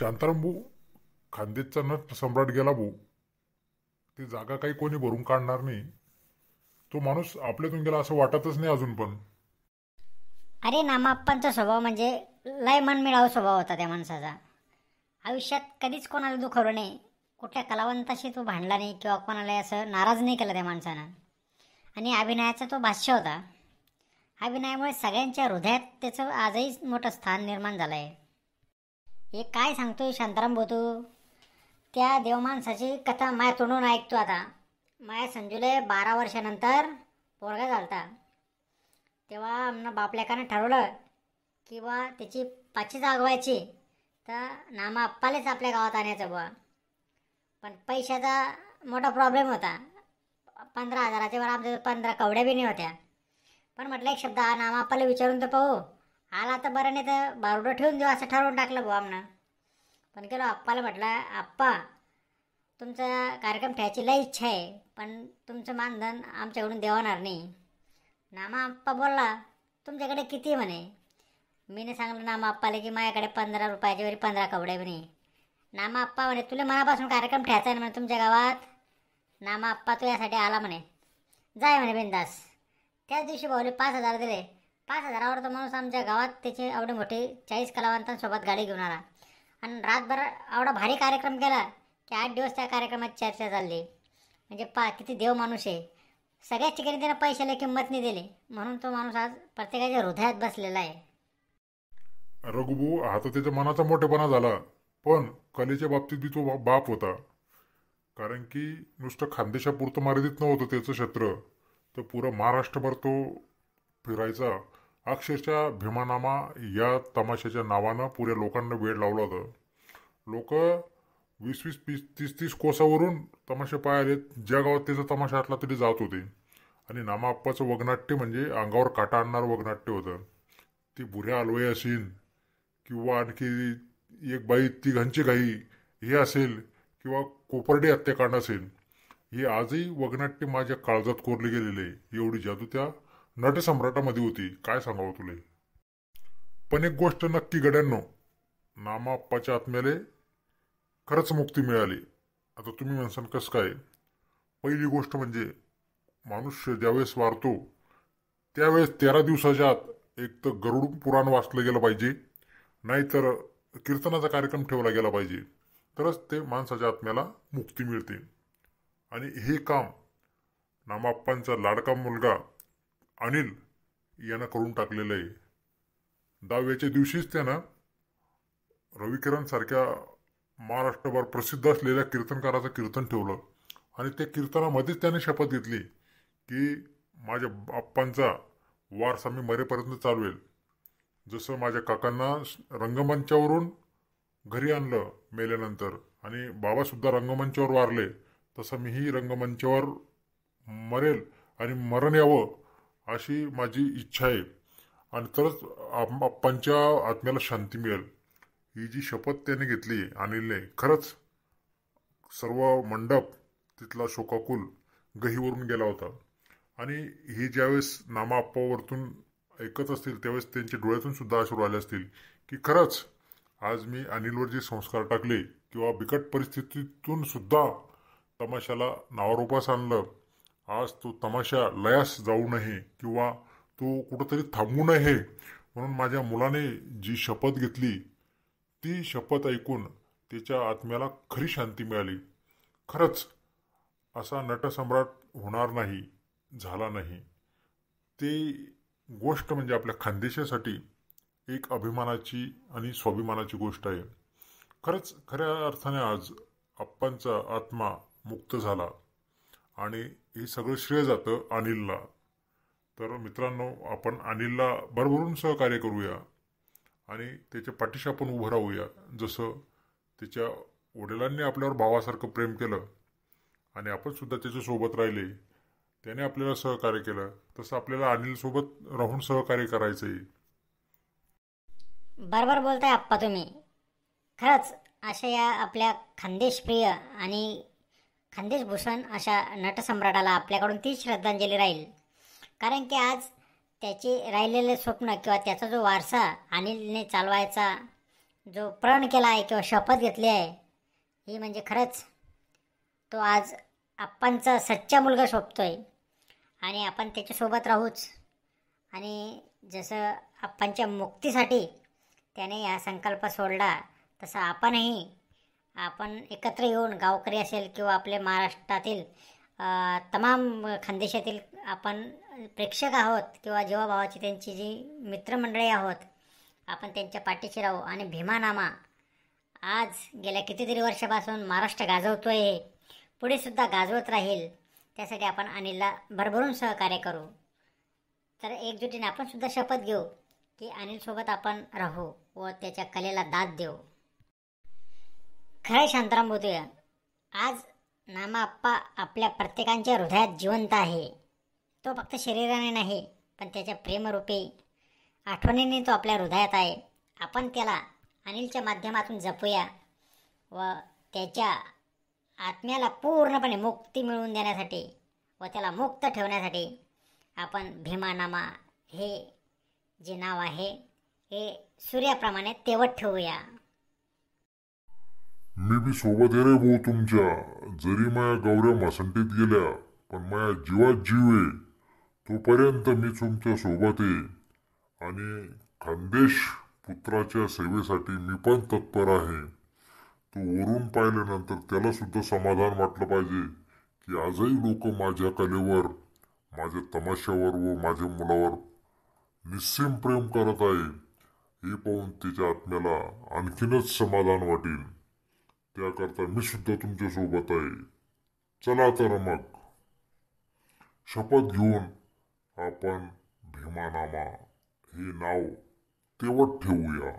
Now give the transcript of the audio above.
शांताराम भाऊ, खानदेशचा नट सम्राट गेला भाऊ. ती जागा काही कोणी भरून काढणार नाही. तो माणूस आपल्यातून गेला असं वाटतच नाही अजून पण. अरे नामाप्पांचा स्वभाव म्हणजे लय मनमिळावू स्वभाव होता त्या माणसाचा. आयुष्यात कधीच कोणाला दुखवलं नाही, कुठल्या कलावंताशी तो भांडला नाही किंवा कोणाला असं नाराज नाही केलं त्या माणसानं. आणि अभिनयाचा तो भाष्य होता. अभिनयामुळे सगळ्यांच्या हृदयात त्याचं आजही मोठं स्थान निर्माण झालं आहे. हे काय सांगतोय शांताराम भाऊ तू? त्या देवमाणसाची कथा माया तोंडून ऐकतो आता. माया संजूले 12 वर्षानंतर पोरगा झालता. तेव्हा आमनं बापलेकानं ठरवलं की बा त्याची पाचीच आगवायची तर नामा आप्पालेच आपल्या गावात आणायचं बुवा. पण पैशाचा मोठा प्रॉब्लेम होता. 15,000च्या वर आमच्या 15 कवड्या बी नाही होत्या. पण म्हटलं एक शब्द हा नामा आप्पाला विचारून तर पाहू. आला तर बरं, नाही तर बारुडं ठेवून देऊ असं ठरवून टाकलं बुवा आमनं. पण गेलो आप्पाला म्हटलं, आप्पा तुमचा कार्यक्रम ठेवायची लई इच्छा आहे, पण तुमचं मानधन आमच्याकडून देवणार नाही. नामा आप्पा बोलला, तुमच्याकडे किती म्हणे. मीने सांगलं नामा आप्पाला की माझ्याकडे 15 रुपयाच्या वरी 15 कवड्या बी नाही. नामा आप्पा म्हणे, तुला मनापासून कार्यक्रम ठेवायचा आहे म्हणे तुमच्या गावात. नामा आप्पा तू यासाठी आला म्हणे, जाय म्हणे बिंदास. त्याच दिवशी भाऊले 5,000 दिले. 5,000वर तो माणूस आमच्या गावात त्याचे एवढे मोठे 40 कलावंतांसोबत गाडी घेऊन आला आणि रातभर एवढा भारी कार्यक्रम केला की 8 दिवस त्या कार्यक्रमात चर्चा चालली. म्हणजे किती देव माणूस आहे. सगळ्याच ठिकाणी त्यानं पैशाला किंमत नाही दिली, म्हणून तो माणूस आज प्रत्येकाच्या हृदयात बसलेला आहे. रघुभाऊ, हा तर त्याच्या मनाचा मोठेपणा झाला, पण कलेच्या बाबतीत बी तो बाप होता. कारण की नुसतं खानदेशापुरतं मर्यादित नव्हतं त्याचं क्षेत्र, तर पुरं महाराष्ट्रभर तो फिरायचा. अक्षरशः भीमानामा या तमाशाच्या नावानं पुऱ्या लोकांना वेळ लावला होता. लोक 20-20, 30-30 कोसावरून तमाशे पाहायले ज्या गावात त्याचा तमाशा असला तरी जात होते. आणि नामा आप्पाचं वगनाट्य म्हणजे अंगावर काटा आणणारं वगनाट्य होतं. ती बुऱ्या अलवई असेल किंवा आणखी एक बाई तिघांची घाई हे असेल किंवा कोपर्डे हत्याकांड असेल, हे आजही वगनाट्य माझ्या काळजात कोरले गेलेले. एवढी जादू त्या नटसम्राटामध्ये होती, काय सांगावं तुले. पण एक गोष्ट नक्की गड्यांनो, नामा आप्पाच्या आत्म्याले खरंच मुक्ती मिळाली. आता तुम्ही म्हणसान कसं काय. पहिली गोष्ट म्हणजे माणूस ज्यावेळेस वारतो त्यावेळेस 13 दिवसाच्या आत एक तर गरुड पुराण वाचलं गेलं पाहिजे, नाहीतर कीर्तनाचा कार्यक्रम ठेवला गेला पाहिजे, तरच ते माणसाच्या आत्म्याला मुक्ती मिळते. आणि हे काम नामाप्पांचा लाडका मुलगा अनिल यानं करून टाकलेलं आहे. 10व्याच्या दिवशीच त्यानं रविकिरण सारख्या महाराष्ट्रभर प्रसिद्ध असलेल्या कीर्तनकाराचं कीर्तन ठेवलं आणि त्या कीर्तनामध्येच त्याने शपथ घेतली की माझ्या आप्पांचा वारसा मी मरेपर्यंत चालवेल. जसं माझ्या काकांना रंगमंचावरून घरी आणलं मेल्यानंतर आणि बाबासुद्धा रंगमंचावर वारले, तसं मीही रंगमंचावर मरेल आणि मरण यावं अशी माझी इच्छा आहे. आणि तरच आप्पांच्या आत्म्याला शांती मिळेल. ही जी शपथ त्याने घेतली अनिलने, खरंच सर्व मंडप तिथला शोकाकुल गहीवरून गेला होता. आणि हे ज्यावेळेस नामा आप्पावरतून ऐकत असतील त्यावेळेस त्यांच्या डोळ्यातून सुद्धा अश्रू आले असतील की खरंच आज मी अनिलवर जे संस्कार टाकले किंवा बिकट परिस्थितीतून सुद्धा तमाशाला नावारूपास आणलं, आज तो तमाशा लयास जाऊ नये किंवा तो कुठंतरी थांबू नये म्हणून माझ्या मुलाने जी शपथ घेतली ती शपथ ऐकून त्याच्या आत्म्याला खरी शांती मिळाली. खरंच असा नटसम्राट होणार नाही, झाला नाही. ते गोष्ट म्हणजे आपल्या खानदेशासाठी एक अभिमानाची आणि स्वाभिमानाची गोष्ट आहे. खरंच खऱ्या अर्थाने आज आप्पांचा आत्मा मुक्त झाला आणि हे सगळं श्रेय जातं अनिलला. तर मित्रांनो, आपण अनिलला भरभरून सहकार्य करूया आणि त्याच्या पाठीशी आपण उभं राहूया. जसं त्याच्या वडिलांनी आपल्यावर भावासारखं प्रेम केलं आणि आपण सुद्धा त्याच्यासोबत राहिले, त्याने आपल्याला सहकार्य केलं, तसं आपल्याला अनिलसोबत राहून सहकार्य करायचं आहे. बरोबर बोलताय आप्पा तुम्ही. खरंच अशा या आपल्या खानदेशप्रिय आणि खानदेशभूषण अशा नटसम्राटाला आपल्याकडून तीच श्रद्धांजली राहील. कारण की आज त्याचे राहिलेले स्वप्न किंवा त्याचा जो वारसा अनिलने चालवायचा जो प्रण केला आहे किंवा शपथ घेतली आहे ही म्हणजे खरंच तो आज आप्पांचा सच्चा मुलगा शोभतोय आणि आपण त्याच्यासोबत राहूच. आणि जसं आप्पांच्या मुक्तीसाठी त्याने हा संकल्प सोडला तसं आपण एकत्र येऊन गावकरी असेल किंवा आपल्या महाराष्ट्रातील तमाम खानदेशातील आपण प्रेक्षक आहोत किंवा जीवाभावाची त्यांची जी मित्रमंडळी आहोत आपण त्यांच्या पाठीशी राहू. आणि भीमानामा आज गेल्या कितीतरी वर्षापासून महाराष्ट्र गाजवतोय, पुढे सुद्धा गाजवत राहील. त्यासाठी आपण अनिलला भरभरून सहकार्य करू. तर एकजुटीने आपण सुद्धा शपथ घेऊ की अनिलसोबत आपण राहू व त्याच्या कलेला दाद देऊ. खरं शांताराम बोलतोय, आज नामा आप्पा आपल्या प्रत्येकांच्या हृदयात जिवंत आहे. तो फक्त शरीराने नाही पण त्याच्या प्रेमरूपी आठवणींनी तो आपल्या हृदयात आहे. आपण त्याला अनिलच्या माध्यमातून जपूया व त्याच्या आत्म्याला पूर्णपणे मुक्ती मिळवून देण्यासाठी व त्याला मुक्त ठेवण्यासाठी आपण भीमानामा हे जे नाव आहे हे सूर्याप्रमाणे तेवत ठेवूया. मी बी सोबत आहे रे भाऊ तुमच्या. जरी माया गौऱ्या मासंटीत गेल्या पण माया जीवात जीव आहे. तोपर्यंत मी तुमच्या सोबत आहे आणि खानदेश पुत्राच्या सेवेसाठी मी पण तत्पर आहे. तो वरून पाहिल्यानंतर त्याला सुद्धा समाधान वाटलं पाहिजे की आजही लोक माझ्या कलेवर, माझ्या तमाशावर व माझ्या मुलावर निस्सीम प्रेम करत आहे. हे पाहून त्याच्या आत्म्याला आणखीनच समाधान वाटेल. त्याकरता मी सुद्धा तुमच्या सोबत आहे. चला तर मग शपथ घेऊन आपण भीमानामा हे नाव तेवत ठेवूया.